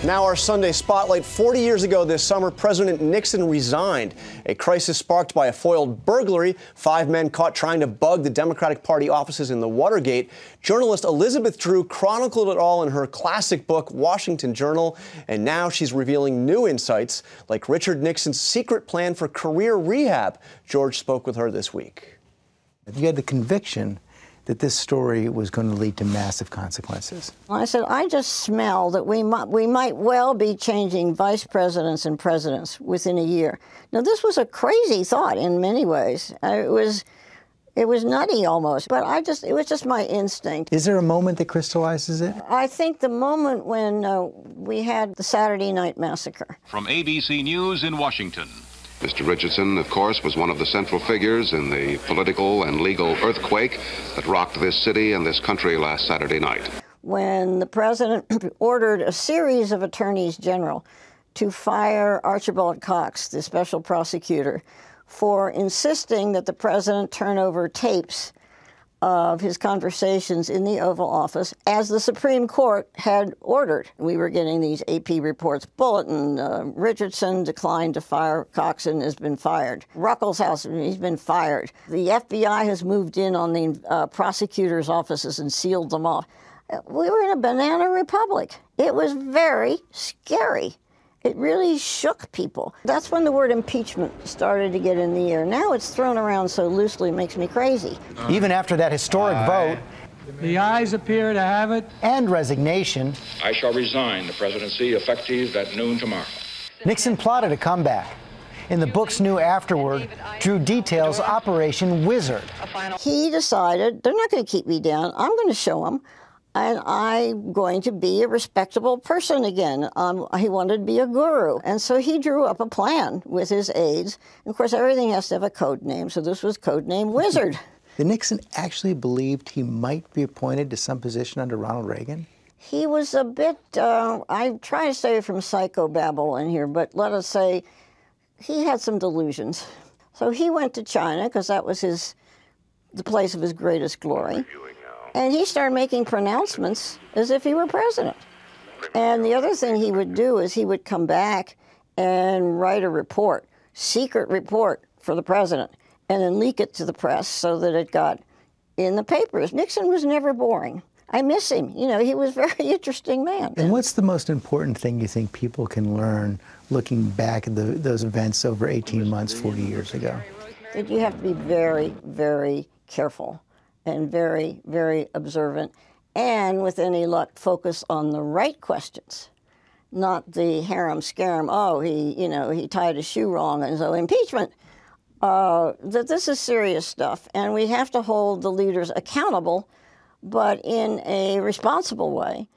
Now our Sunday Spotlight. 40 years ago this summer, President Nixon resigned. A crisis sparked by a foiled burglary. 5 men caught trying to bug the Democratic Party offices in the Watergate. Journalist Elizabeth Drew chronicled it all in her classic book, Washington Journal. And now she's revealing new insights, like Richard Nixon's secret plan for career rehab. George spoke with her this week. You had the conviction that this story was going to lead to massive consequences. I said, I just smell that we might well be changing vice presidents and presidents within a year. Now, this was a crazy thought in many ways. It was nutty almost, but it was just my instinct. Is there a moment that crystallizes it? I think the moment when we had the Saturday Night Massacre. From ABC News in Washington. Mr. Richardson, of course, was one of the central figures in the political and legal earthquake that rocked this city and this country last Saturday night. When the president ordered a series of attorneys general to fire Archibald Cox, the special prosecutor, for insisting that the president turn over tapes of his conversations in the Oval Office, as the Supreme Court had ordered. We were getting these AP reports. Bulletin, Richardson declined to fire Cox and has been fired. Ruckelshaus, he's been fired. The FBI has moved in on the prosecutors' offices and sealed them off. We were in a banana republic. It was very scary. It really shook people. That's when the word impeachment started to get in the air. Now it's thrown around so loosely it makes me crazy. Even after that historic vote, the ayes appear to have it, and resignation, I shall resign the presidency effective at noon tomorrow. Nixon plotted a comeback. In the book's new afterword, Drew details Operation Wizard. He decided, they're not going to keep me down. I'm going to show them. And I'm going to be a respectable person again. He wanted to be a guru. And so he drew up a plan with his aides. And of course, everything has to have a code name. So this was code name Wizard. Did Nixon actually believed he might be appointed to some position under Ronald Reagan? He was a bit, I try to stay from psychobabble in here, but let us say he had some delusions. So he went to China because that was the place of his greatest glory. And he started making pronouncements as if he were president. And the other thing he would do is he would come back and write a report, secret report for the president, and then leak it to the press so that it got in the papers. Nixon was never boring. I miss him. You know, he was a very interesting man. And what's the most important thing you think people can learn looking back at those events over 18 months, 40 years ago? That you have to be very, very careful and very, very observant, and with any luck, focus on the right questions, not the harem-scarum, oh, he tied his shoe wrong, and so impeachment. That this is serious stuff, and we have to hold the leaders accountable, but in a responsible way.